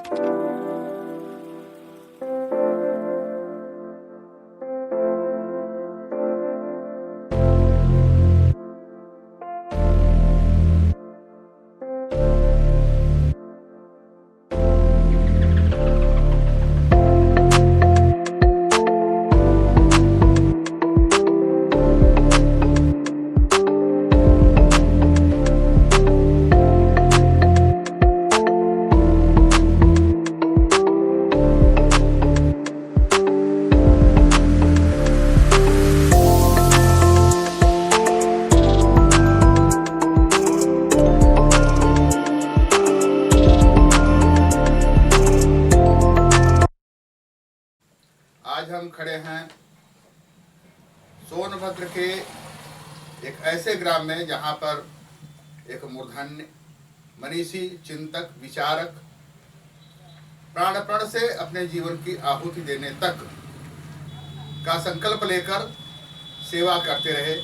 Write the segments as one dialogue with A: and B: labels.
A: आज हम खड़े हैं सोनभद्र के एक ऐसे ग्राम में जहां पर एक मूर्धन्य मनीषी, चिंतक, विचारक प्राण से अपने जीवन की आहुति देने तक का संकल्प लेकर सेवा करते रहे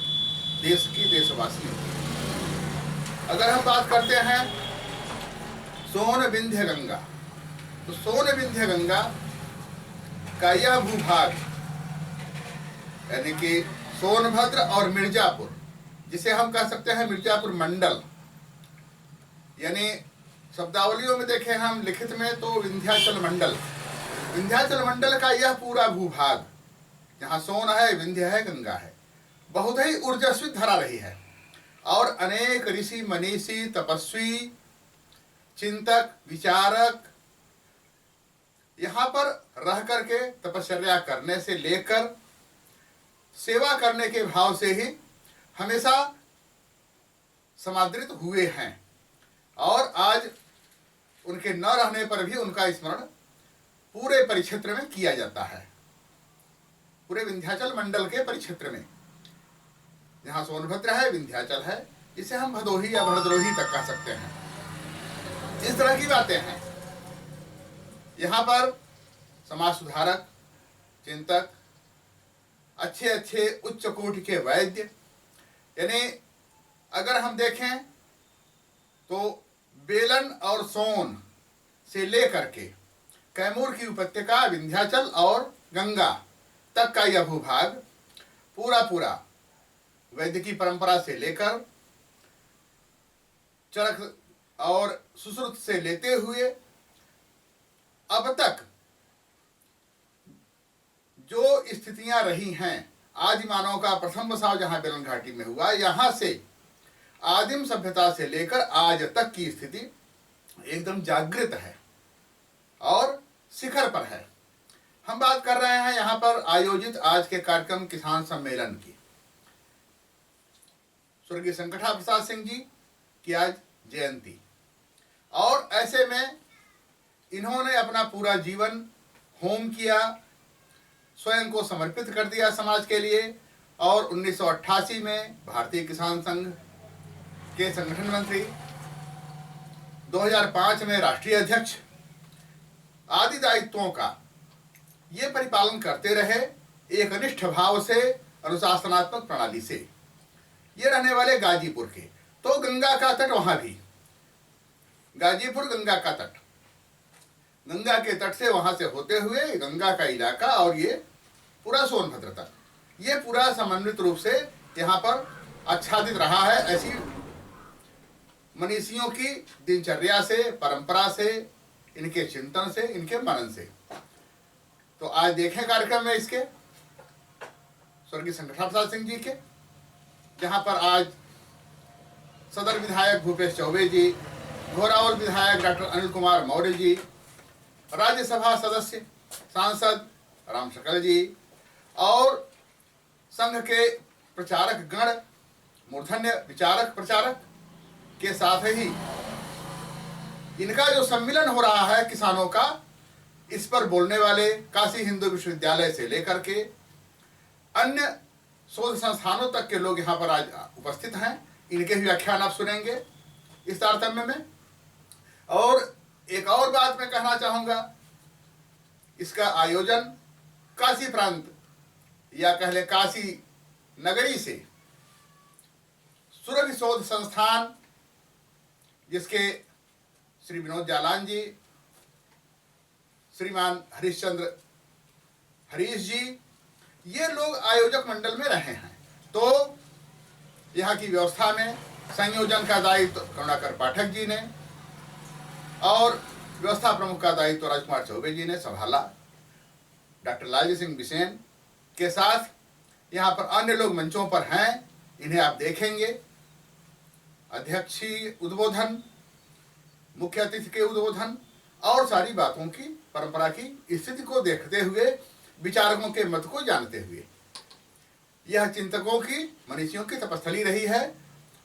A: देश की, देशवासियों की। अगर हम बात करते हैं सोन विंध्य गंगा, तो सोन विंध्य गंगा का यह भूभाग यानी कि सोनभद्र और मिर्जापुर, जिसे हम कह सकते हैं मिर्जापुर मंडल, यानी शब्दावलियों में देखें हम लिखित में तो विंध्याचल मंडल, विंध्याचल मंडल का यह पूरा भूभाग जहाँ सोन है, विंध्य है, गंगा है, बहुत ही ऊर्जस्वी धरा रही है। और अनेक ऋषि, मनीषी, तपस्वी, चिंतक, विचारक यहाँ पर रह करके तपस्या करने से लेकर सेवा करने के भाव से ही हमेशा समादृत हुए हैं। और आज उनके न रहने पर भी उनका स्मरण पूरे परिक्षेत्र में किया जाता है, पूरे विंध्याचल मंडल के परिक्षेत्र में। जहाँ सोनभद्र है, विंध्याचल है, इसे हम भदोही या भद्रोही तक कह सकते हैं। इस तरह की बातें हैं। यहाँ पर समाज सुधारक, चिंतक, अच्छे अच्छे उच्च कोटि के वैद्य, यानी अगर हम देखें तो बेलन और सोन से लेकर के कैमूर की उपत्यका, विंध्याचल और गंगा तक का यह भूभाग पूरा वैद्य की परंपरा से लेकर चरक और सुश्रुत से लेते हुए अब तक जो स्थितियां रही हैं, आदि मानव का प्रथम बसाव जहां बेलन घाटी में हुआ, यहां से आदिम सभ्यता से लेकर आज तक की स्थिति एकदम जागृत है और शिखर पर है। हम बात कर रहे हैं यहां पर आयोजित आज के कार्यक्रम किसान सम्मेलन की। स्वर्गीय संकटा प्रसाद सिंह जी की आज जयंती, और ऐसे में इन्होंने अपना पूरा जीवन होम किया, स्वयं को समर्पित कर दिया समाज के लिए। और 1988 में भारतीय किसान संघ के संगठन मंत्री, 2005 में राष्ट्रीय अध्यक्ष आदि दायित्वों का ये परिपालन करते रहे, एक निष्ठ भाव से, अनुशासनात्मक प्रणाली से। ये रहने वाले गाजीपुर के, तो गंगा का तट वहां भी, गाजीपुर गंगा का तट, गंगा के तट से वहां से होते हुए गंगा का इलाका और ये पूरा सोनभद्र तक, ये पूरा समन्वित रूप से यहाँ पर आच्छादित रहा है ऐसी मनीषियों की दिनचर्या से, परंपरा से, इनके चिंतन से, इनके मनन से। तो आज देखें कार्यक्रम में इसके स्वर्गीय संकटा प्रसाद सिंह जी के, जहां पर आज सदर विधायक भूपेश चौबे जी, घोरावल विधायक डॉक्टर अनिल कुमार मौर्य जी, राज्यसभा सदस्य सांसद राम शकल जी और संघ के प्रचारक गण, मूर्धन्य विचारक प्रचारक के साथ ही इनका जो सम्मेलन हो रहा है किसानों का, इस पर बोलने वाले काशी हिंदू विश्वविद्यालय से लेकर के अन्य शोध संस्थानों तक के लोग यहाँ पर आज उपस्थित हैं। इनके भी व्याख्यान आप सुनेंगे इस तारतम्य में। और एक और बात मैं कहना चाहूंगा, इसका आयोजन काशी प्रांत या कह ले काशी नगरी से सुरभि शोध संस्थान, जिसके श्री विनोद जालान जी श्रीमान हरीशचंद्र हरीश जी, ये लोग आयोजक मंडल में रहे हैं। तो यहाँ की व्यवस्था में संयोजन का दायित्व करुणाकर पाठक जी ने और व्यवस्था प्रमुख का दायित्व राजकुमार चौबे जी ने संभाला। डॉक्टर लालजी सिंह बिसेन के साथ यहाँ पर अन्य लोग मंचों पर हैं, इन्हें आप देखेंगे। अध्यक्षीय उद्बोधन, मुख्य अतिथि के उद्बोधन और सारी बातों की परंपरा की स्थिति को देखते हुए, विचारकों के मत को जानते हुए, यह चिंतकों की, मनीषियों की तपस्थली रही है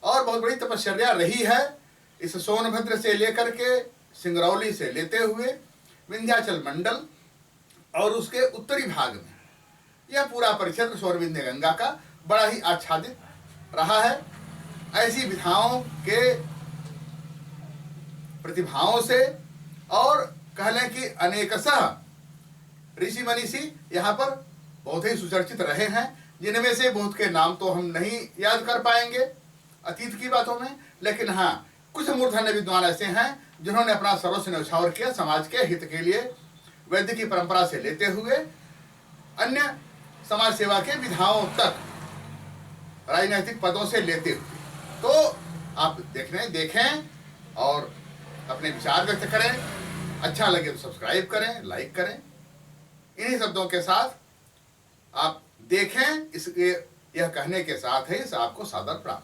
A: और बहुत बड़ी तपश्चर्या रही है। इस सोनभद्र से लेकर के सिंगरौली से लेते हुए विंध्याचल मंडल और उसके उत्तरी भाग में यह पूरा परिक्षेत्र स्वर्णविंध्य गंगा का बड़ा ही आच्छादित रहा है। ऐसी विधाओं के प्रतिभाओं से और कह लें कि अनेकशः ऋषि मनीषी यहाँ पर बहुत ही सुचर्चित रहे हैं, जिनमें से बहुत के नाम तो हम नहीं याद कर पाएंगे अतीत की बातों में, लेकिन हाँ, कुछ मूर्धन्य विद्वान ऐसे हैं जिन्होंने अपना सर्वस्व न्यौछावर किया समाज के हित के लिए, वैद्य की परंपरा से लेते हुए अन्य समाज सेवा के विधाओं तक, राजनैतिक पदों से लेते हुए। तो आप देखें और अपने विचार व्यक्त करें। अच्छा लगे तो सब्सक्राइब करें, लाइक करें। इन्हीं शब्दों के साथ आप देखें, इसके यह कहने के साथ ही आपको सादर प्रणाम।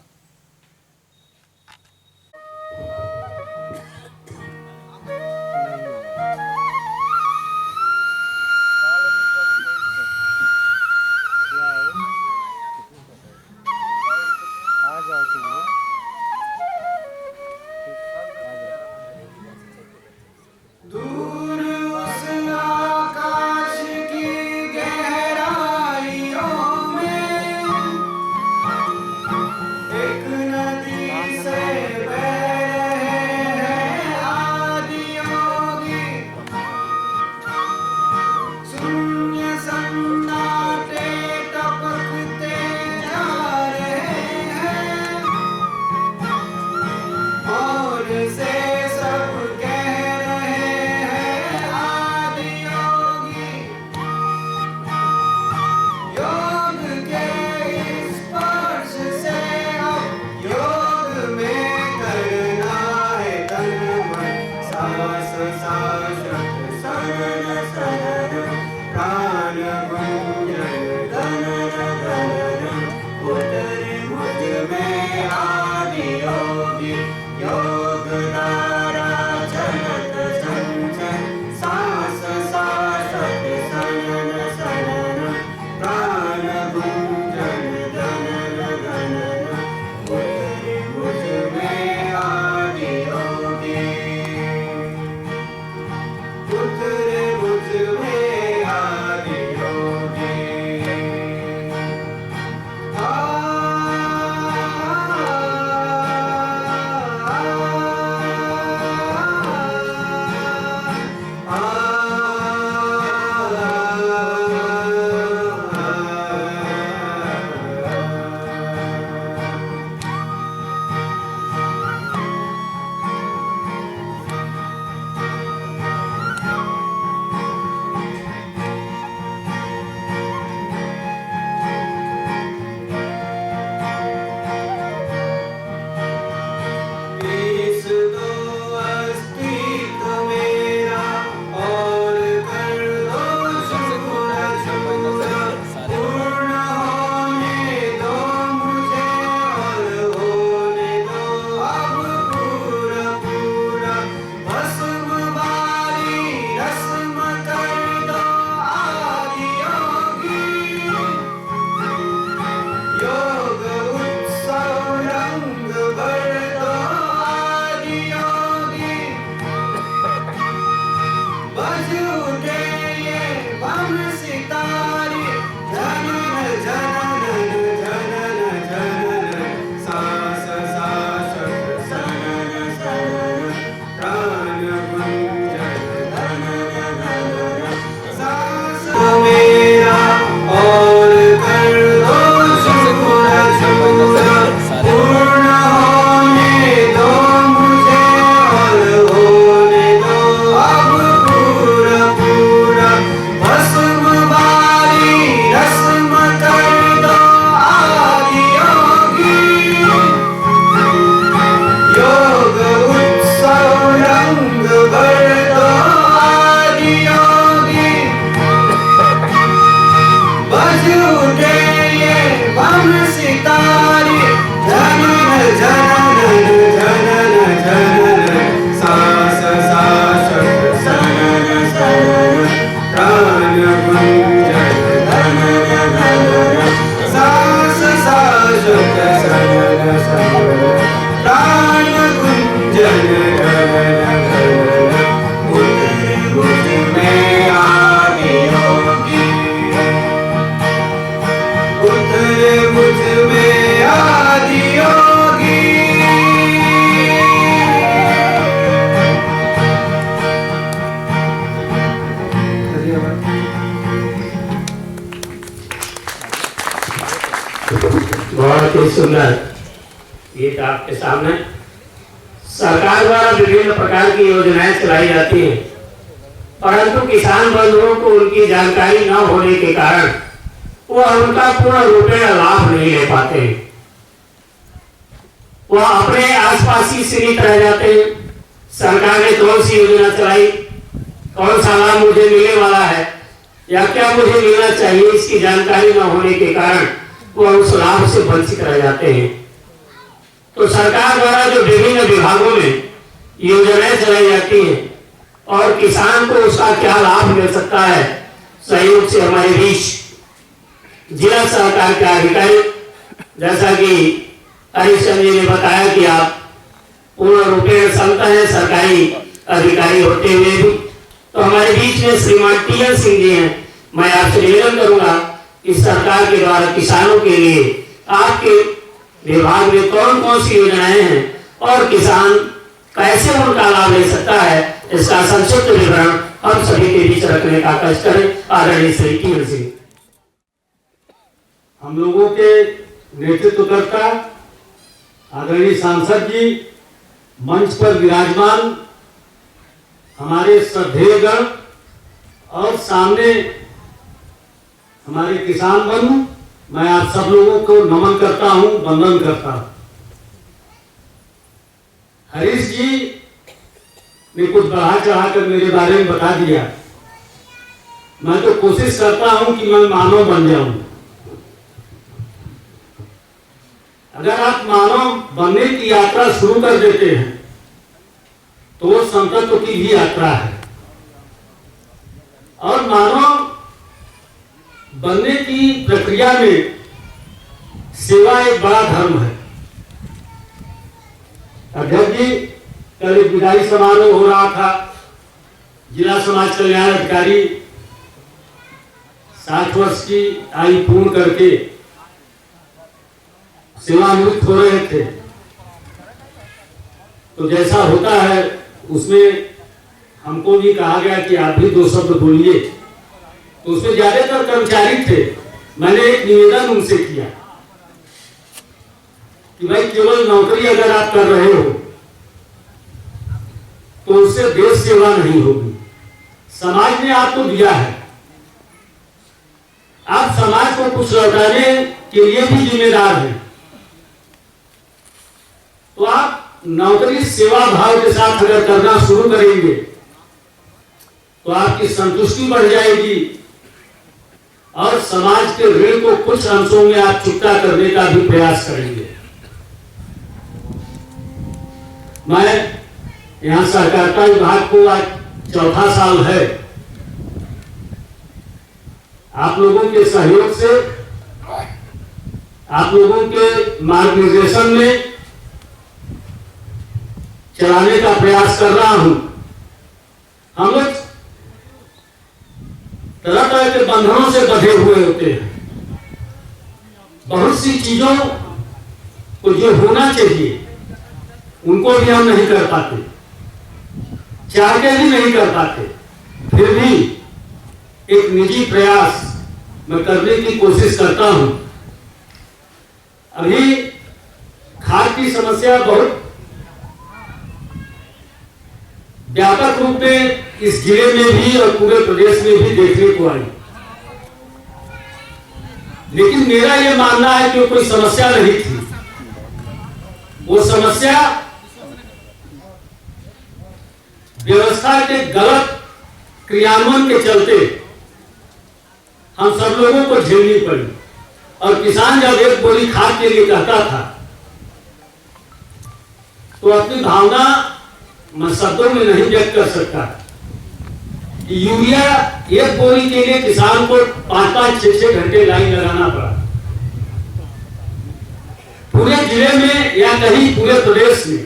B: बड़ी सुंदर गीत आपके सामने। सरकार द्वारा विभिन्न प्रकार की योजनाएं चलाई जाती हैं, परंतु किसान बंधुओं को उनकी जानकारी न होने के कारण वह उनका पूर्ण रूपेण लाभ नहीं ले पाते। वह अपने आसपास ही सीमित रह जाते हैं। सरकार ने कौन सी योजना चलाई, कौन सा लाभ मुझे मिलने वाला है या क्या मुझे मिलना चाहिए, इसकी जानकारी न होने के कारण वह उस लाभ से वंचित रह जाते हैं। तो सरकार द्वारा जो विभिन्न विभागों में योजनाएं चलाई जाती हैं और किसान को उसका क्या लाभ मिल सकता है, सहयोग से हमारे बीच जिला सहकार के अधिकारी, जैसा कि हरीशचंद्र जी ने बताया कि आप पूर्ण रूपेण संत हैं, सरकारी अधिकारी होते हुए भी, तो हमारे बीच में श्रीमान टी.एन. सिंह जी हैं। मैं आपसे निवेदन करूंगा कि सरकार के द्वारा किसानों के लिए आपके विभाग में कौन कौन सी योजनाएं हैं और किसान कैसे उनका लाभ ले सकता है, इसका संक्षिप्त विवरण हम सभी के बीच रखने का कष्ट करें। आदरणीय श्री टी.एन. सिंह।
C: हम लोगों के नेतृत्वकर्ता आदरणीय सांसद जी, मंच पर विराजमान हमारे श्रद्धेयगण और सामने हमारे किसान बंधु, मैं आप सब लोगों को नमन करता हूं, वंदन करता हूं। हरीश जी ने कुछ बढ़ा चढ़ा कर मेरे बारे में बता दिया। मैं तो कोशिश करता हूं कि मैं मानव बन जाऊं। अगर आप मानव बनने की यात्रा शुरू कर देते हैं तो वो संतत्व की भी यात्रा है, और मानव बनने की प्रक्रिया में सेवा एक बड़ा धर्म है। अध्यक्ष जी, कल एक विदाई समारोह हो रहा था। जिला समाज कल्याण अधिकारी 60 वर्ष की आयु पूर्ण करके सेवानिवृत्त हो रहे थे। तो जैसा होता है उसमें हमको भी कहा गया कि आप भी 2 शब्द बोलिए। तो उसमें ज्यादातर कर्मचारी थे। मैंने एक निवेदन उनसे किया कि भाई केवल नौकरी अगर आप कर रहे हो तो उससे देश सेवा नहीं होगी। समाज ने आपको दिया है, आप समाज को कुछ लौटाने के लिए भी जिम्मेदार हैं। तो आप नौकरी सेवा भाव के साथ अगर करना शुरू करेंगे तो आपकी संतुष्टि बढ़ जाएगी और समाज के ऋण को कुछ अंशों में आप चुकता करने का भी प्रयास करेंगे। मैं यहां सहकारिता विभाग को आज 4था साल है। आप लोगों के सहयोग से, आप लोगों के मार्गदर्शन में चलाने का प्रयास कर रहा हूं। हम लोग तरह तरह के बंधनों से बंधे हुए होते हैं। बहुत सी चीजों को जो होना चाहिए उनको भी हम नहीं कर पाते, चाह के भी नहीं कर पाते। फिर भी एक निजी प्रयास मैं करने की कोशिश करता हूं। अभी खाद की समस्या बहुत व्यापक रूप में इस जिले में भी और पूरे प्रदेश में भी देखने को आई, लेकिन मेरा यह मानना है कि कोई समस्या नहीं थी। वो समस्या व्यवस्था के गलत क्रियान्वयन के चलते हम सब लोगों को झेलनी पड़ी। और किसान जब एक बोरी खाद के लिए कहता था तो अपनी भावना मैं शब्दों में नहीं व्यक्त कर सकता। यूरिया एक बोरी के लिए किसान को 5-5, 6-6 घंटे लाइन लगाना पड़ा। पूरे जिले में या कहीं पूरे प्रदेश में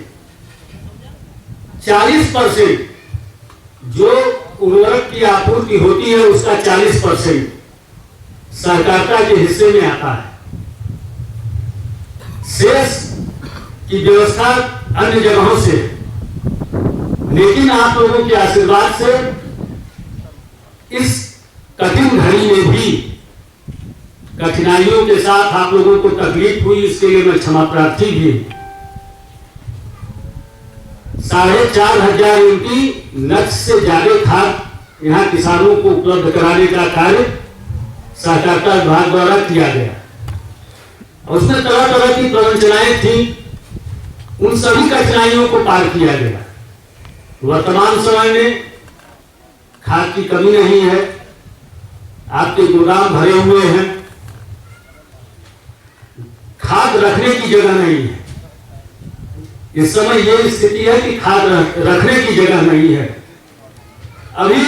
C: 40% जो उर्वरक की आपूर्ति होती है उसका 40% सहकारिता के हिस्से में आता है। शेष की व्यवस्था अन्य जगहों से। लेकिन आप लोगों के आशीर्वाद से इस कठिन घड़ी में भी कठिनाइयों के साथ आप लोगों को तकलीफ हुई, इसके लिए मैं क्षमा प्रार्थी भी। 4,500 यूनिट लक्ष्य से ज्यादा खाद यहाँ किसानों को उपलब्ध कराने का कार्य सहकारिता विभाग द्वारा किया गया। उसमें तरह तरह की प्रवंचनाएं थी, उन सभी कठिनाइयों को पार किया गया। वर्तमान समय में खाद की कमी नहीं है, आपके गोदाम भरे हुए हैं, खाद रखने की जगह नहीं है। इस समय ये स्थिति है कि खाद रखने की जगह नहीं है। अभी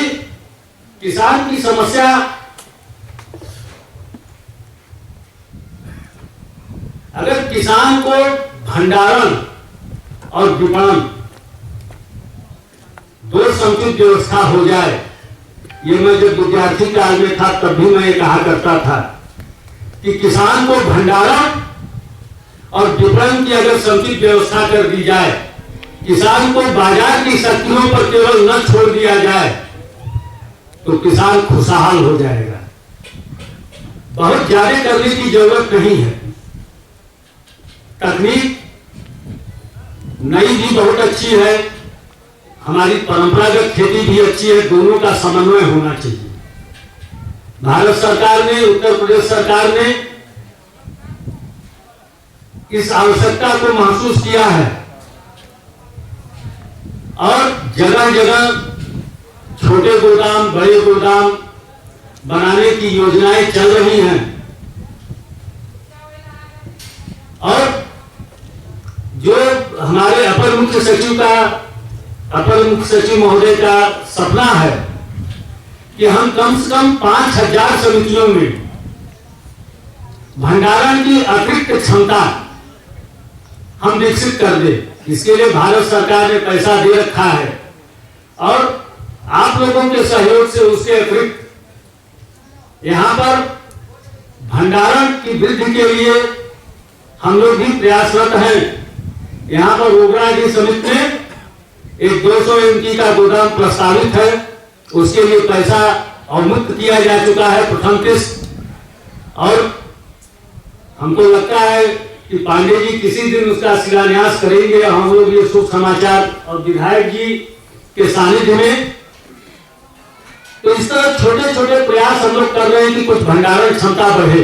C: किसान की समस्या अगर किसान को भंडारण और विपणन दो समुचित व्यवस्था हो जाए, ये मैं जब विद्यार्थी काल में था तब भी मैं ये कहा करता था कि किसान को भंडारण और विपणन की अगर समुचित व्यवस्था कर दी जाए, किसान को बाजार की शक्तियों पर केवल न छोड़ दिया जाए, तो किसान खुशहाल हो जाएगा। बहुत ज्यादा करने की जरूरत नहीं है। तकनीक नई भी बहुत अच्छी है, हमारी परंपरागत खेती भी अच्छी है, दोनों का समन्वय होना चाहिए। भारत सरकार ने, उत्तर प्रदेश सरकार ने इस आवश्यकता को महसूस किया है और जगह जगह छोटे गोदाम, बड़े गोदाम बनाने की योजनाएं चल रही हैं। और जो हमारे अपर मुख्य सचिव महोदय का सपना है कि हम कम से कम 5,000 समितियों में भंडारण की अतिरिक्त क्षमता हम विकसित कर दे। इसके लिए भारत सरकार ने पैसा दे रखा है और आप लोगों के सहयोग से उसके अतिरिक्त यहाँ पर भंडारण की वृद्धि के लिए हम लोग भी प्रयासरत हैं। यहाँ पर ओगरा की समिति में एक 200 यूनिट का गोदाम प्रस्तावित है, उसके लिए पैसा अवमुक्त किया जा चुका है प्रथम किस्त। और हमको लगता है कि पांडे जी किसी दिन उसका शिलान्यास करेंगे। हम लोग ये शुभ समाचार और विधायक जी के सानिध्य में, तो इस तरह छोटे छोटे प्रयास हम लोग कर रहे हैं कि कुछ भंडारण क्षमता बढ़े।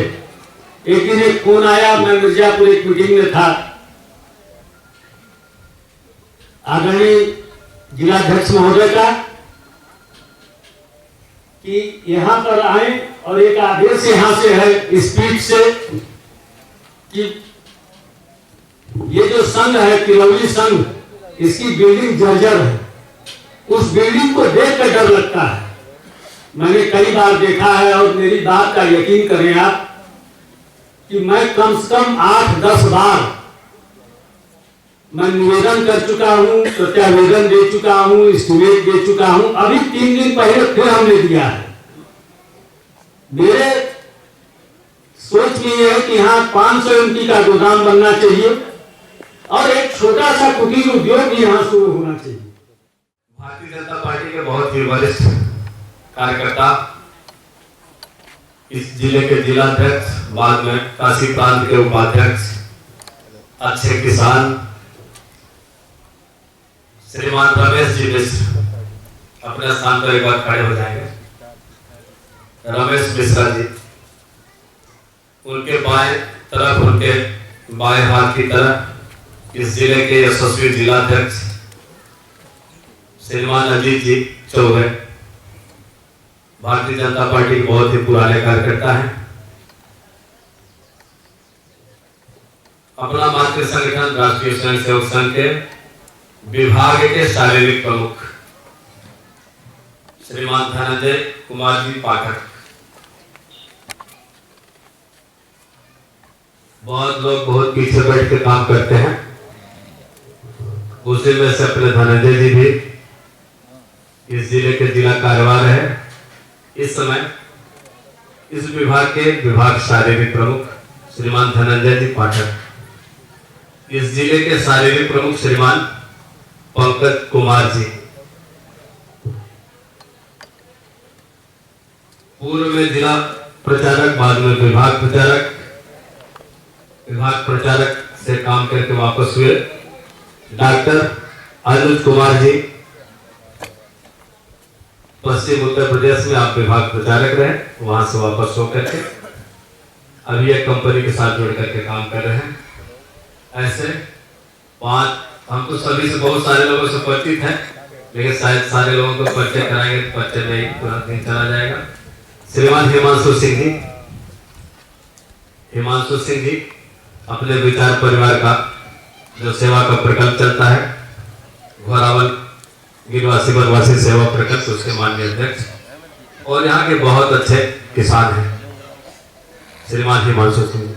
C: एक दिन एक फोन आया, मैं मिर्जापुर एक मीटिंग में था, आदरणीय जिलाध्यक्ष महोदय का, कि यहां पर आए और एक आदेश यहां से है स्पीड से कि ये जो संघ है किरौली संघ, इसकी बिल्डिंग जर्जर है। उस बिल्डिंग को देख कर डर लगता है। मैंने कई बार देखा है और मेरी बात का यकीन करें आप कि मैं कम से कम 8-10 बार मैं निवेदन कर चुका हूं, प्रत्यावेदन दे चुका हूं, एस्टीमेट दे चुका हूं। अभी 3 दिन पहले फिर हमने दिया है। मेरे सोच में यह है कि यहाँ 500 यूनिट का गोदाम बनना चाहिए और एक छोटा सा कुटीर उद्योग भी यहाँ शुरू होना चाहिए।
D: भारतीय जनता पार्टी के बहुत ही वरिष्ठ कार्यकर्ता, इस जिले के जिलाध्यक्ष, बाद में काशी प्रांत के उपाध्यक्ष, अच्छे किसान श्रीमान रमेश जी मिश्र, अपने स्थान पर एक बार खड़े हो जाएंगे। रमेश मिश्रा जी, उनके बाएं तरफ, उनके बाएं हाथ की तरफ इस जिले के यशस्वी जिलाध्यक्ष श्रीमान अजीत जी चौबे, भारतीय जनता पार्टी के बहुत ही पुराने कार्यकर्ता हैं। अपना मातृ संगठन राष्ट्रीय स्वयंसेवक संघ के विभाग के शारीरिक प्रमुख श्रीमान धनंजय कुमार जी पाठक। बहुत लोग बहुत पीछे बैठ के काम करते हैं, उसी में से अपने धनंजय जी भी इस जिले के जिला कार्यवाह है। इस समय इस विभाग के विभाग शारीरिक प्रमुख श्रीमान धनंजय जी पाठक, इस जिले के शारीरिक प्रमुख श्रीमान पंकज कुमार जी, पूर्व में जिला प्रचारक, बाद में विभाग प्रचारक, विभाग प्रचारक से काम करके वापस हुए डॉक्टर अनुज कुमार जी, पश्चिम उत्तर प्रदेश में आप विभाग प्रचारक रहे, वहां से वापस होकर के अभी एक कंपनी के साथ जुड़ करके काम कर रहे हैं। ऐसे 5 हम तो सभी से, बहुत सारे लोगों से परिचित हैं, लेकिन शायद सारे लोगों को परिचय कराएंगे तो परिचय में ही तुरंत नहीं चला जाएगा। श्रीमान हिमांशु सिंह जी, हिमांशु सिंह जी अपने विचार परिवार का जो सेवा का प्रकल्प चलता है, घोरावल गिरवासी वनवासी सेवा प्रकल्प, उसके माननीय अध्यक्ष और यहाँ के बहुत अच्छे किसान हैं श्रीमान हिमांशु सिंह।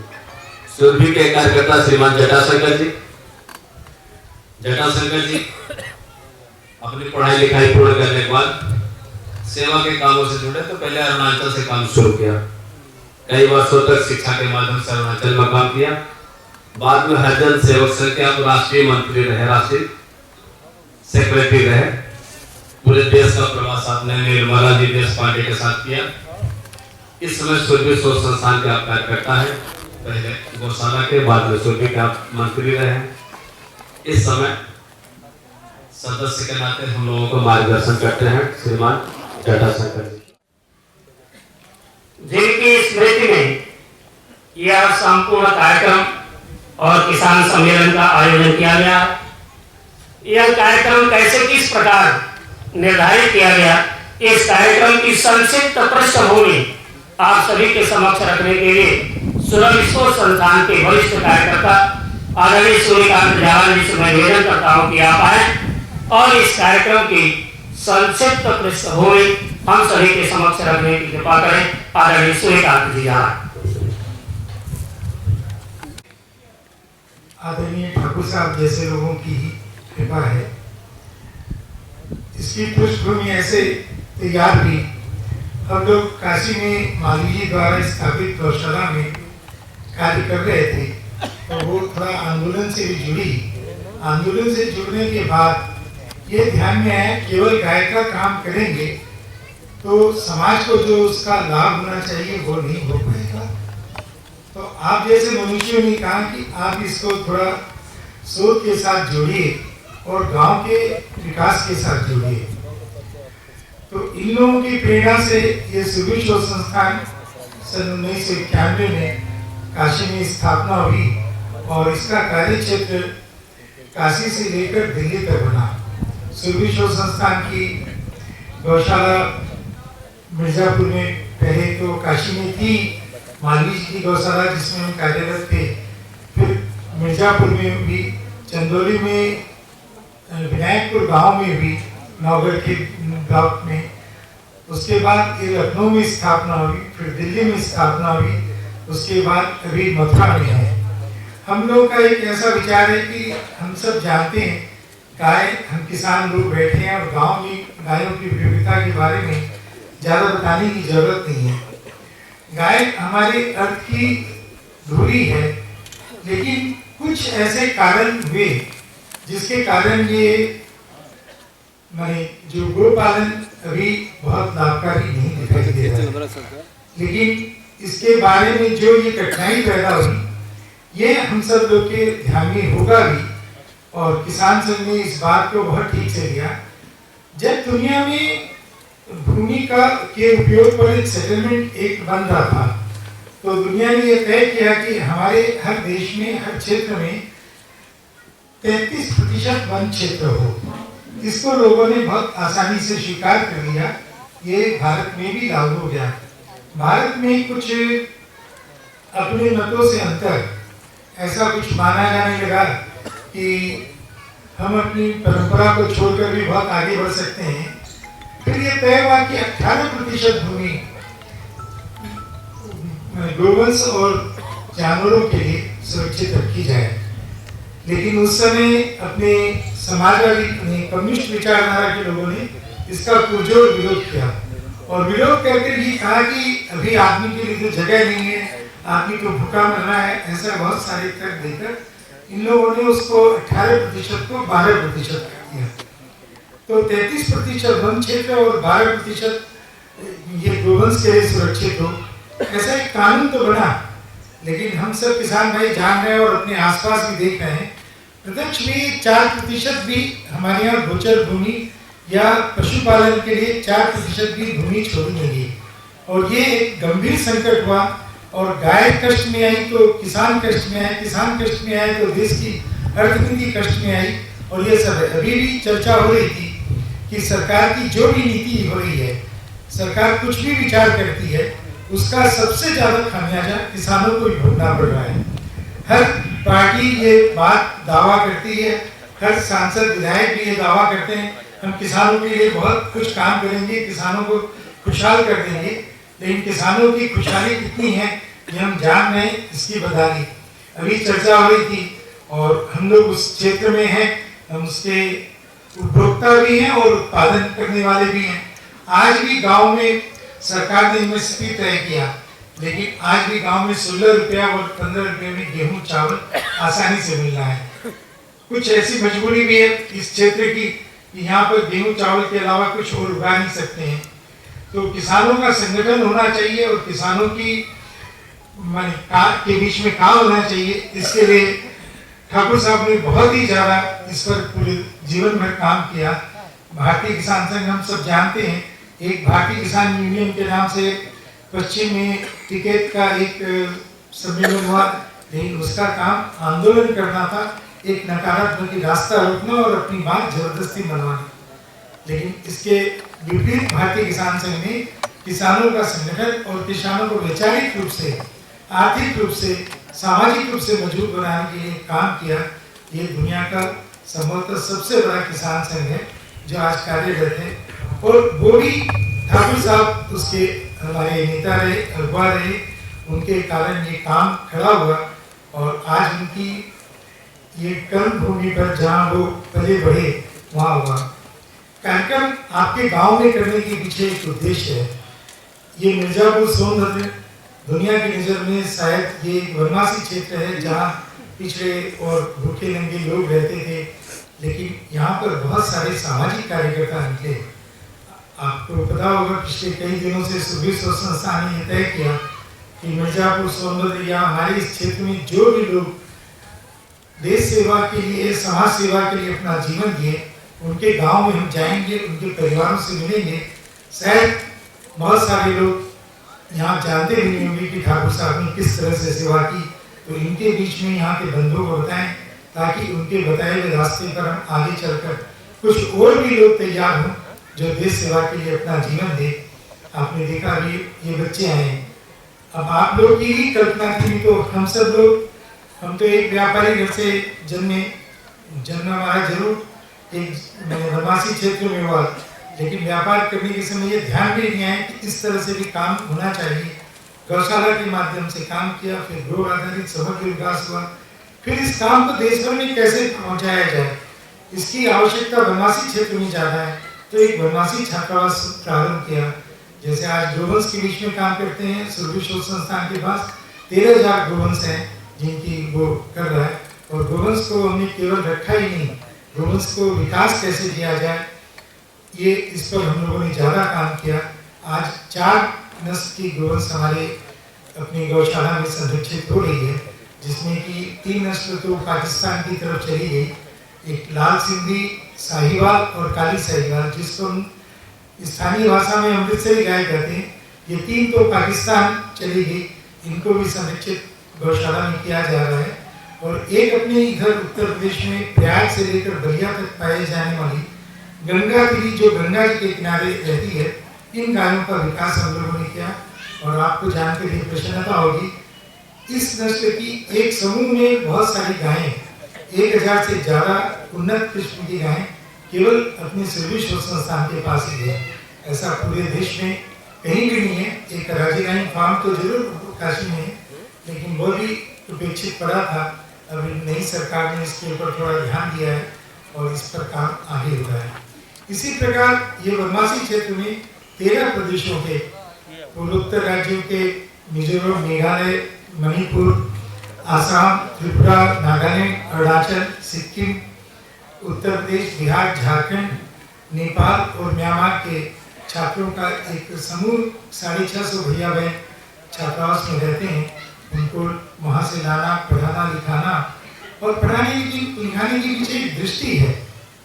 D: सुरभि के कार्यकर्ता श्रीमान जटाशंकर जी, जटाशंकर जी अपनी पढ़ाई लिखाई पूर्ण करने के बाद सेवा के कामों से जुड़े, तो पहले अरुणाचल से काम शुरू किया, कई वर्षों तक शिक्षा के माध्यम से अरुणाचल में काम किया, बाद में हरिजन सेवक संघ के आप राष्ट्रीय मंत्री रहे, राष्ट्रीय सेक्रेटरी रहे, पूरे देश का प्रवास आपने निर्मला जी देश पांडे के साथ किया। इस समय सुरभि शोध संस्थान के आप कार्यकर्ता है, पहले गौशाला के, बाद में सुरभि के आप मंत्री रहे हैं। इस समय सदस्य के नाते हम लोगों को मार्गदर्शन करते हैं श्रीमान जटाशंकर जी,
B: जिनकी स्मृति में यह संपूर्ण कार्यक्रम और किसान सम्मेलन का आयोजन किया गया। यह कार्यक्रम कैसे, किस प्रकार निर्धारित किया गया, इस कार्यक्रम की संक्षिप्त पृष्ठभूमि आप सभी के समक्ष रखने के लिए सुरभि शोध संस्थान के वरिष्ठ कार्यकर्ता आदरणीय सूर्यकांत जावान जी से मैं निवेदन करता हूं कि आप आए और इस कार्यक्रम की संक्षिप्त पृष्ठभूमि हम सभी के समक्ष रखने की कृपा करें। आदरणीय सूर्यकांत जी जावान।
E: आदरणीय ठाकुर साहब जैसे लोगों की कृपा है। इसकी पृष्ठभूमि ऐसे तैयार हुई, हम लोग काशी में माली जी द्वारा स्थापित गौशाला में कार्य कर रहे थे, तो वो थोड़ा आंदोलन से भी जुड़ी। आंदोलन से जुड़ने के बाद ये ध्यान में आया केवल गाय का काम करेंगे तो समाज को जो उसका लाभ होना चाहिए वो नहीं हो पाएगा। तो आप जैसे मनुष्यों ने कहा कि आप इसको थोड़ा शोध के साथ जोड़िए और गांव के विकास के साथ जोड़िए। तो इन लोगों की प्रेरणा से ये सुरभि शोध संस्थान सन 1991 में काशी में स्थापना हुई और इसका कार्य क्षेत्र काशी से लेकर दिल्ली तक बना। सुरभि शोध संस्थान की गौशाला मिर्जापुर में पहले तो काशी में थी, मालवी जी की गौशाला जिसमें हम कार्यरत थे, फिर मिर्जापुर में भी, चंदौली में, विनायकपुर गांव में भी, नौगढ़ के ब्लॉक में, उसके बाद ये लखनऊ में स्थापना हुई, फिर दिल्ली में स्थापना हुई, उसके बाद अभी मथुरा में है। हम लोग का एक ऐसा विचार है कि हम सब जानते हैं गाय, हम किसान लोग बैठे हैं और गांव में गायों की विविधता के बारे में ज़्यादा बताने की जरूरत नहीं है। गाय हमारे अर्थ की धुरी है, लेकिन कुछ ऐसे कारण हुए जिसके कारण ये माने जो गोपालन अभी बहुत लाभकारी नहीं दिखाई दे रहा है। लेकिन इसके बारे में जो ये कठिनाई पैदा हुई, ये हम सब लोग के ध्यान में होगा भी, और किसान संघ ने इस बात को बहुत ठीक से लिया। जब दुनिया में भूमि का के उपयोग पर एक सेटलमेंट एक्ट बन रहा था, तो दुनिया ने यह तय किया कि हमारे हर देश में, हर क्षेत्र में 33% वन क्षेत्र हो। इसको लोगों ने बहुत आसानी से स्वीकार कर लिया। ये भारत में भी लागू हो गया। भारत में कुछ अपने मतों से अंतर ऐसा कुछ माना जाने लगा कि हम अपनी परंपरा को छोड़कर भी बहुत आगे बढ़ सकते हैं। फिर ये तय हुआ कि 18% भूमि गोवंश और जानवरों के लिए सुरक्षित रखी जाए। लेकिन उस समय अपने समाजवादी कम्युनिस्ट विचारधारा के लोगों ने इसका पुरजोर विरोध किया, और विरोध करके भी कहा कि अभी आदमी के लिए तो जगह नहीं है, आदमी को भूखा मरना है, ऐसा बहुत सारे तर्क देकर इन लोगों ने उसको 18% को 12% कर दिया। तो 33% वन क्षेत्र और 12% ये गोवंश के लिए सुरक्षित हो, ऐसा एक कानून तो बना, लेकिन हम सब किसान भाई जान रहे हैं और अपने आसपास भी देख रहे हैं, प्रत्यक्ष में 4% भी हमारे यहाँ गोचर भूमि या पशुपालन के लिए 4% भी भूमि छोड़ी नहीं गई। और ये एक गंभीर संकट हुआ, और गाय कष्ट में आई तो किसान कष्ट में आए, किसान कष्ट में आए तो देश की अर्थनीति कष्ट में आई। और ये सब अभी भी चर्चा हो रही थी कि सरकार की जो भी नीति हो रही है, सरकार कुछ भी विचार करती है, उसका सबसे ज्यादा खामियाजा किसानों को ही भुगतना पड़ रहा है। हर पार्टी ये बात दावा करती है, हर सांसद विधायक भी ये दावा करते हैं, हम किसानों के लिए बहुत कुछ काम करेंगे, किसानों को खुशहाल कर देंगे। लेकिन किसानों की खुशहाली कितनी है ये हम जान रहे हैं, इसकी बदाली अभी चर्चा हो रही थी। और हम लोग उस क्षेत्र में हैं, हम उसके उपभोक्ता भी हैं और उत्पादन करने वाले भी हैं। आज भी गांव में सरकार ने एमएसपी तय किया, लेकिन आज भी गांव में 16 रुपया और 15 रुपये में गेहूं चावल आसानी से मिल रहा है। कुछ ऐसी मजबूरी भी है इस क्षेत्र की कि यहाँ पर गेहूं चावल के अलावा कुछ और उगा नहीं सकते हैं। तो किसानों का संगठन होना चाहिए और किसानों की के बीच में काम होना चाहिए। इसके लिए ठाकुर साहब ने बहुत ही ज्यादा इस पर पूरे जीवन भर काम किया। भारतीय किसान संघ हम सब जानते हैं, एक भारतीय किसान यूनियन के नाम से पश्चिम में टिकट का एक सम्मेलन हुआ, लेकिन उसका काम आंदोलन करना था, एक नकारात्मक रास्ता रोकना और अपनी बात जबरदस्ती मनवाना। लेकिन इसके विपरीत भारतीय किसान संघ ने किसानों का संगठन और किसानों को वैचारिक रूप से, आर्थिक रूप से, सामाजिक रूप से मजबूत बनाने के लिए काम किया। ये दुनिया का संभवतः सबसे बड़ा किसान संघ है जो आज कार्यरत है। और वो भी ठाकुर साहब उसके हमारे नेता रहे, अगुवा रहे, उनके कारण ये काम खड़ा हुआ। और आज उनकी ये कर्म भूमि पर जहाँ वो पले बढ़े वहाँ हुआ। कार्यक्रम आपके गांव में करने के पीछे एक उद्देश्य है। ये मिर्जापुर सोनभद्र दुनिया की नज़र में शायद ये वनवासी क्षेत्र है जहाँ पिछड़े और भूखे नंगे लोग रहते थे, लेकिन यहाँ पर बहुत सारे सामाजिक कार्यकर्ता निकले। आपको पता होगा पिछले कई दिनों से सुरभि संस्थान ने तय किया कि मिर्जापुर सोनभद्र या हमारे इस क्षेत्र में जो भी लोग देश सेवा के लिए, समाज सेवा के लिए अपना जीवन दिए, उनके गांव में हम जाएंगे, उनके परिवारों से मिलेंगे। शायद बहुत सारे लोग यहाँ जानते भी नहीं होंगे कि ठाकुर साहब ने किस तरह से सेवा की, तो इनके बीच में यहाँ के बंधुओं को बताएं ताकि उनके बताए हुए रास्ते पर हम आगे चलकर कुछ और भी लोग तैयार हों जो देश सेवा के लिए अपना जीवन दे। आपने देखा अभी ये बच्चे आए हैं, अब आप लोग की ही कल्पना थी, तो हम सब लोग, हम तो एक व्यापारी घर से जन्म हमारा जरूर एक वनवासी क्षेत्र में हुआ, लेकिन व्यापार करने के समय ये ध्यान भी नहीं आया कि इस तरह से भी काम होना चाहिए। गौशाला के माध्यम से काम किया, फिर गौ आधारित समग्र विकास हुआ, फिर इस काम को देश भर में कैसे पहुंचाया जाए, इसकी आवश्यकता वनवासी क्षेत्र में ज्यादा है। तो एक वनवासी छात्रावास प्रारंभ किया। जैसे आज गोवंश के बीच में काम करते हैं, सुरभि शोध संस्थान के पास 13,000 गोवंश हैं जिनकी वो कर रहा है। और गोवंश को हमने केवल रखा ही नहीं, गोवंश को विकास कैसे दिया जाए, ये इस पर हम लोगों ने ज़्यादा काम किया। आज 4 नस्ल की गोवंश हमारे अपनी गौशाला में संरक्षित हो रही है, जिसमें कि 3 नस्ल तो पाकिस्तान की तरफ चली गई, एक लाल सिंधी, साहिवाल और काली साहिवाल, जिसको हम स्थानीय भाषा में अमृतसरी गाय कहते हैं। ये 3 तो पाकिस्तान चली गई, इनको भी संरक्षित गौशाला में किया जा रहा है। और एक अपने इधर उत्तर प्रदेश में प्रयाग से लेकर बलिया तक पाए जाने वाली गंगा गिरी, जो गंगा जी के किनारे रहती है, इन गायों का विकास हम लोगों ने किया। और आपको जानकर ये प्रसन्नता होगी, इस नस्ल की एक समूह में बहुत सारी गायें, 1000 से ज़्यादा उन्नत किस्म की गायें केवल अपने सुरभि शोध संस्थान के पास ही है। ऐसा पूरे देश में कहीं भी नहीं है। एक राजीरानी फार्म तो जरूर काशी में है, लेकिन वो भी उपेक्षित पड़ा था। अभी नई सरकार ने इसके ऊपर थोड़ा ध्यान दिया है और इस पर काम आगे हो रहा है। इसी प्रकार ये वनवासी क्षेत्र में 13 प्रदेशों के, पूर्वोत्तर राज्यों के मिजोरम, मेघालय, मणिपुर, आसाम, त्रिपुरा, नागालैंड, अरुणाचल, सिक्किम, उत्तर प्रदेश, बिहार, झारखंड, नेपाल और म्यांमार के छात्रों का एक समूह 650 भैया बहन छात्रावास में रहते हैं उनको वहाँ से लाना, पढ़ाना, लिखाना और पढ़ाने की लिखाने के पीछे एक दृष्टि है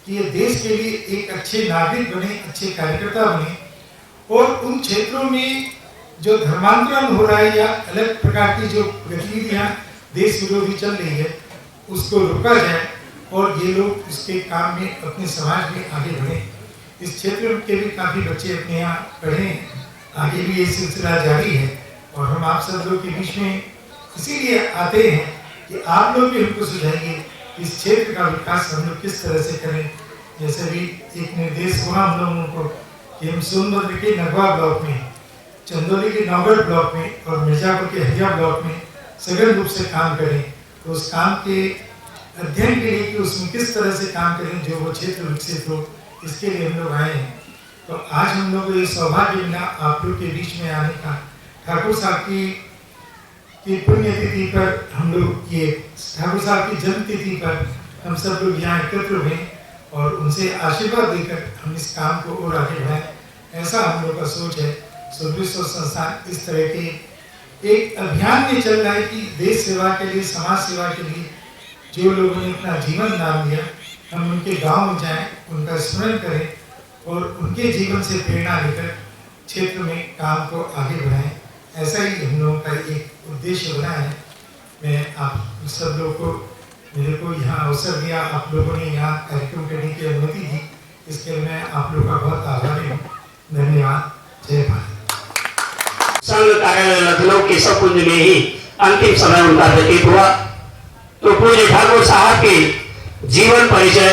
E: कि ये देश के लिए एक अच्छे नागरिक बने, अच्छे कार्यकर्ता बने और उन क्षेत्रों में जो धर्मांतरण हो रहा है या अलग प्रकार की जो गतिविधियाँ देश विरोधी चल रही है उसको रोका जाए और ये लोग इसके काम में अपने समाज में आगे बढ़े। इस क्षेत्र के भी काफ़ी बच्चे अपने यहाँ पढ़े हैं, आगे भी ये सिलसिला जारी है और हम आप सब लोग के बीच में इसीलिए आते हैं कि आप लोग भी हमको सुझाइए इस क्षेत्र का विकास हम लोग किस तरह से करें। जैसे भी एक निर्देश हुआ हम लोगों को कि हम सोनभद्र के नगवा ब्लॉक में, चंदौली के नौगढ़ ब्लॉक में और मिर्जापुर के हरिया ब्लॉक में सघन रूप से काम करें। तो उस काम के अध्ययन के लिए कि उसमें किस तरह से काम करें जो वो क्षेत्र विकसित हो, इसके लिए हम लोग आए हैं। तो आज हम लोग को ये सौभाग्य मिला आप लोग के बीच में आने का। ठाकुर साहब की पुण्यतिथि पर हम लोग ये ठाकुर साहब की जन्म तिथि पर हम सब लोग यहाँ एकत्र हुए और उनसे आशीर्वाद देकर हम इस काम को और आगे बढ़ाएं, ऐसा हम लोग का सोच है। विश्व संस्थान इस तरह के एक अभियान में चल रहा है कि देश सेवा के लिए, समाज सेवा के लिए जो लोगों ने अपना जीवन दान दिया हम उनके गांव में जाएं, उनका स्मरण करें और उनके जीवन से प्रेरणा लेकर क्षेत्र में काम को आगे बढ़ाएं। ऐसा ही हम लोगों का एक उद्देश्य बना है। मैं आप सब लोग को, मेरे को यहाँ अवसर दिया, आप लोगों ने यहाँ कार्यक्रम करने की अनुमति दी, इसके लिए मैं आप लोगों का बहुत आभारी हूँ। धन्यवाद। जय भारत।
B: संघ कार्यालय लखनऊ के सकुंज में ही अंतिम समय उनका व्यतीत हुआ। तो पूज्य ठाकुर साहब के जीवन परिचय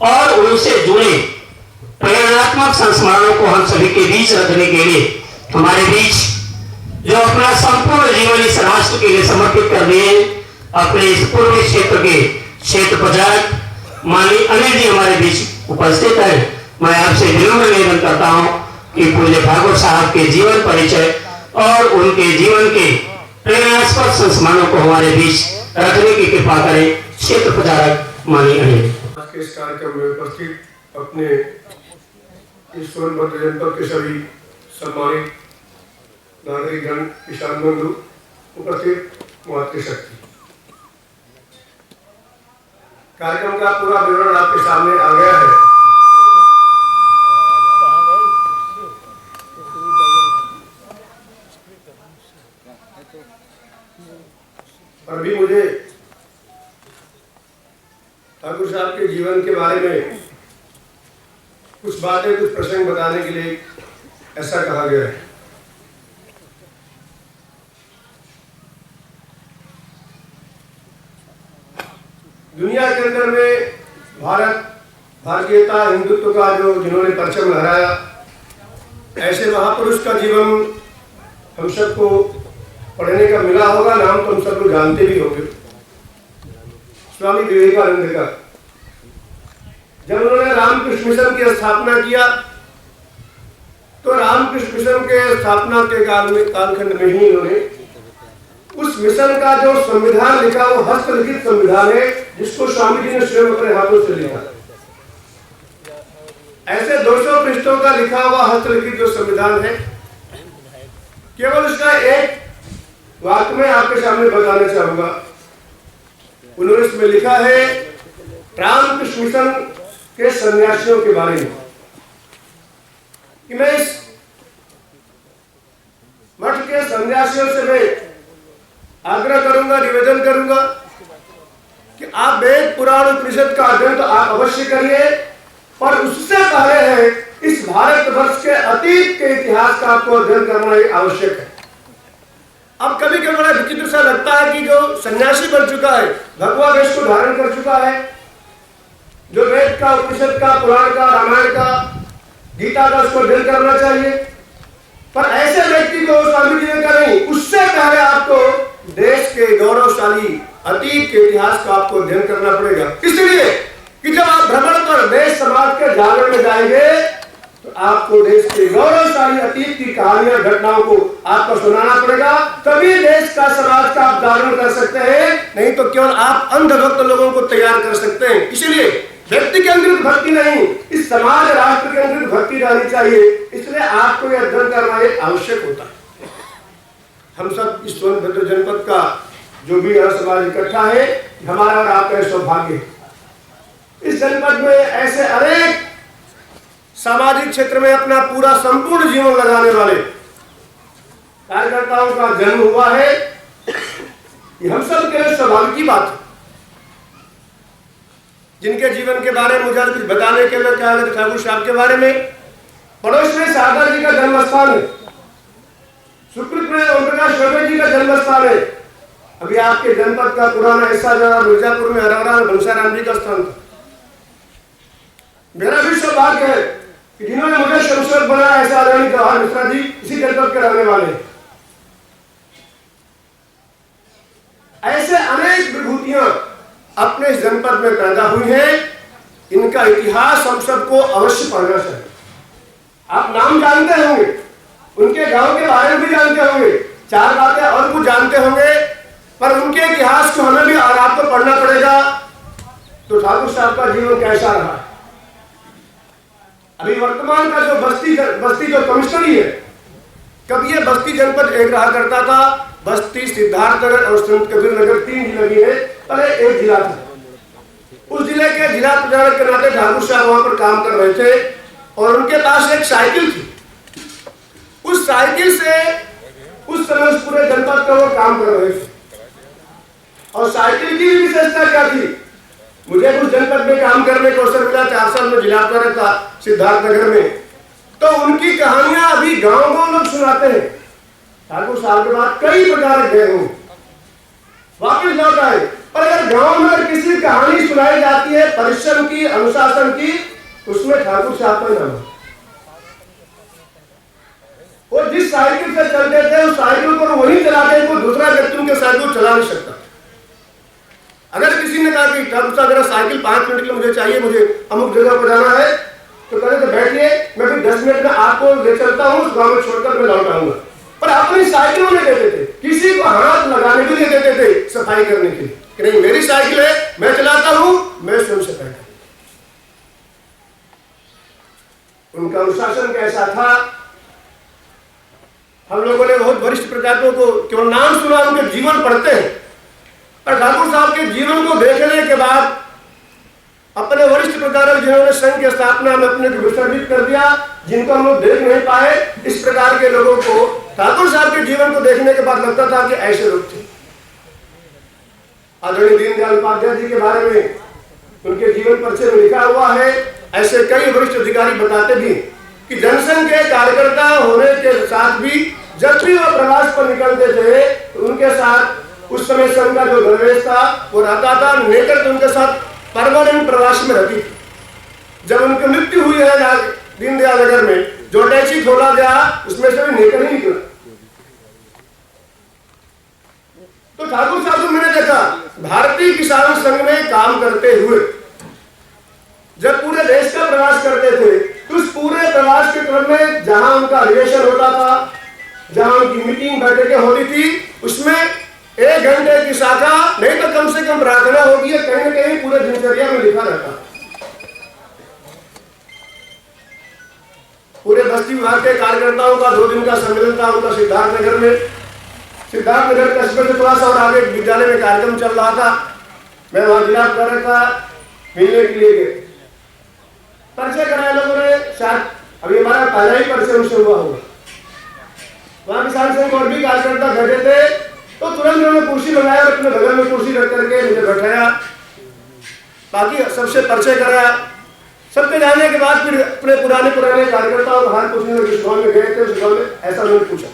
B: और उनसे जुड़े प्रेरणात्मक संस्मरणों को हम सभी के बीच रखने के लिए हमारे बीच जो अपना संपूर्ण जीवन इस राष्ट्र के लिए समर्पित कर दिए अपने इस पूर्वी क्षेत्र के क्षेत्र प्रचारक माननीय अनिल जी हमारे बीच उपस्थित है। मैं आपसे विनम्र निवेदन करता हूँ कि पूज्य ठाकुर साहब के जीवन परिचय और उनके जीवन के प्रेरणास्पद संस्मरणों को हमारे बीच रखने की कृपा करें। क्षेत्र प्रचारक माननीय अनिल।
F: आज के इस कार्यक्रम में उपस्थित अपने इस सोनभद्र जनपद के सभी सम्मानित नागरिकगण, किसान बंधु, उपस्थित मातृशक्ति, कार्यक्रम का पूरा विवरण आपके सामने आ गया है। अभी मुझे ठाकुर साहब के जीवन के बारे में कुछ बातें, कुछ प्रसंग बताने के लिए ऐसा कहा गया है। दुनिया के अंदर में भारतीयता, हिंदुत्व का जो जिन्होंने परचम लहराया, ऐसे महापुरुष का जीवन हम सबको पढ़ने का मिला होगा। नाम तो हम सब लोग जानते भी होंगे, स्वामी विवेकानंद का। जब उन्होंने रामकृष्ण मिशन की स्थापना किया तो रामकृष्ण मिशन के स्थापना के कालखंड में ही इन्होंने उस मिशन का जो संविधान लिखा वो हस्तलिखित संविधान है, जिसको स्वामी जी ने स्वयं अपने हाथों से लिखा। ऐसे 200 पृष्ठों का लिखा हुआ हस्तलिखित जो संविधान है, केवल उसका एक वाक्य में आपके सामने बताना चाहूंगा। उन्होंने इसमें लिखा है रामकृष्ण मिशन के सन्यासियों के बारे में कि मैं इस मठ के सन्यासियों से मैं आग्रह करूंगा, निवेदन करूंगा कि आप वेद पुराण उपनिषद का अध्ययन तो आप अवश्य करिए, पर उससे पहले है इस भारतवर्ष के अतीत के इतिहास का आपको अध्ययन करना ही आवश्यक है। अब कभी कभी बड़ा विचित्र सा लगता है कि जो सन्यासी बन चुका है, भगवा वेश को धारण कर चुका है, जो वेद का, उपनिषद का, पुराण का, रामायण का, गीता का उसको अध्ययन करना चाहिए, पर ऐसे व्यक्ति को स्वामी जी ने कहा नहीं, उससे पहले आपको देश के गौरवशाली अतीत के इतिहास का आपको अध्ययन करना पड़ेगा। इसलिए कि जब आप भ्रमण पर देश समाज के जागरण में जाएंगे तो आपको देश के गौरवशाली अतीत की कहानियां, घटनाओं को आपको सुनाना पड़ेगा, तभी देश का, समाज का आप जागरण कर सकते हैं। नहीं तो केवल आप अंधभक्त लोगों को तैयार कर सकते हैं। इसलिए व्यक्ति के अंदर भक्ति नहीं, इस समाज, राष्ट्र के अंदर भक्ति रहनी चाहिए। इसलिए आपको यह अध्ययन करना एक आवश्यक होता है। हम सब इस सोनभद्र जनपद का जो भी यहाँ समाज इकट्ठा है, हमारा और आपका सौभाग्य है। इस जनपद में ऐसे अनेक सामाजिक क्षेत्र में अपना पूरा संपूर्ण जीवन लगाने वाले कार्यकर्ताओं का जन्म हुआ है। ये हम सब के लिए सौभाग्य की बात है। जिनके जीवन के बारे में मुझे कुछ बताने के लिए क्या है, ठाकुर साहब के बारे में, पड़ोस में शारदा जी का जन्म स्थान है, सुकृत में ओम प्रकाश चौबे जी का जन्म स्थान है। अभी आपके जनपद का पुराना हिस्सा जहाँ मिर्जापुर में हरौरा में घनश्याम जी का स्थान था। मेरा भी सौभाग्य है कि जिन्होंने मुझे संसद बनाया, ऐसा आदरणीय जवाहर मिश्रा जी इसी जनपद के रहने वाले हैं। ऐसे अनेक विभूतियां अपने जनपद में पैदा हुई हैं। इनका इतिहास हम सबको अवश्य पढ़ना चाहिए। आप नाम जानते होंगे, उनके गांव के बारे में भी जानते होंगे, चार बातें और कुछ जानते होंगे, पर उनके इतिहास को हमें भी और आपको पढ़ना पड़ेगा। तो ठाकुर साहब का जीवन कैसा रहा, अभी वर्तमान का जो बस्ती जो कमिश्नरी है, कब ये बस्ती जनपद एक रहा करता था। बस्ती, सिद्धार्थनगर और संत कबीर नगर 3 जिले भी है, पहले एक जिला था। उस जिले के जिला प्रचारक के नाते ठाकुर साहब वहां पर काम कर रहे थे और उनके पास एक साइकिल थी। उस साइकिल से उस समय उस पूरे जनपद का वो काम कर रहे थे। और साइकिल की विशेषता क्या थी, मुझे उस जनपद में काम करने का अवसर मिला। 4 साल में जिला प्रचारक था सिद्धार्थनगर में। तो उनकी कहानियां अभी गांव लोग सुनाते हैं। ठाकुर साहब के बाद कई प्रचारक गए हों, वापिस लौट आए, पर अगर गांव में किसी कहानी सुनाई जाती है परिश्रम की, अनुशासन की, उसमें ठाकुर साहब का नाम है। वो जिस साइकिल से चलते थे उस साइकिल को वही चलाते, कोई दूसरा व्यक्ति उनके साइकिल चला नहीं सकता। अगर किसी ने कहा कि ठाकुर साहब जरा साइकिल 5 मिनट के लिए मुझे चाहिए, मुझे अमुक जगह पर जाना है, तो कहते थे बैठिए, मैं भी 10 मिनट में आपको ले चलता हूँ, उस गाँव में छोड़कर मैं लौट आऊंगा। पर अपनी साइकिलों में देते थे, किसी को हाथ लगाने भी नहीं देते थे सफाई करने के लिए कि नहीं मेरी साइकिल है, मैं चलाता हूं, मैं स्वयं सफाई करता। उनका अनुशासन कैसा था। हम लोगों ने बहुत वरिष्ठ प्रचारकों को केवल नाम सुना, उनके जीवन पढ़ते हैं, पर ठाकुर साहब के जीवन को देखने के बाद अपने वरिष्ठ प्रचारक जिन्होंने संघ की स्थापना में अपने को विसर्जित कर दिया, जिनको हम लोग देख नहीं पाए, इस प्रकार के लोगों को ठाकुर साहब के जीवन को देखने के बाद लगता था कि ऐसे लोग थे। आदरणीय दीनदयाल उपाध्याय जी के बारे में उनके जीवन परिचय में लिखा हुआ है। ऐसे कई वरिष्ठ अधिकारी बताते भी कि जनसंघ के कार्यकर्ता होने के साथ भी जब भी वो प्रवास पर निकलते थे तो उनके साथ उस समय संघ का जो दरवेश था वो रहता था। नेकर तो उनके साथ परमानेंट प्रवास में रहती थी। जब उनकी मृत्यु हुई है दीनदयाल नगर में, जो टैक्सी खोला गया उसमें से भी नेकर ही निकला। तो ठाकुर साहब को मैंने देखा भारतीय किसान संघ में काम करते हुए, जब पूरे देश का प्रवास करते थे तो उस पूरे प्रवास के क्रम में जहां उनका अधिवेशन होता था, जहां उनकी मीटिंग बैठकें होती थी, उसमें 1 घंटे की शाखा नहीं तो कम से कम प्रार्थना होगी, कहीं न कहीं पूरे दिनचर्या में लिखा रहता। पूरे बस्ती विभाग के कार्यकर्ताओं का 2 दिन का सम्मेलन था उनका सिद्धार्थनगर में। सिद्धार्थनगर कस्बे से थोड़ा सा और आगे विद्यालय में कार्यक्रम चल रहा था। मैं वहां जिला प्रचारक था, मिलने के लिए गए, परिचय कराया लोगों ने। शायद अभी हमारा पहला ही परिचय उनसे हुआ होगा। वहां किसान संघ और भी कार्यकर्ता बैठे थे, तो तुरंत उन्होंने कुर्सी लगाया और अपने बगल में कुर्सी रख करके मुझे बैठाया, बाकी सबसे परिचय कराया। सबके जाने के बाद फिर अपने पुराने कार्यकर्ताओं को हाथ पूछने लगे, गाँव में गए थे, उस गाँव में ऐसा उन्होंने पूछा।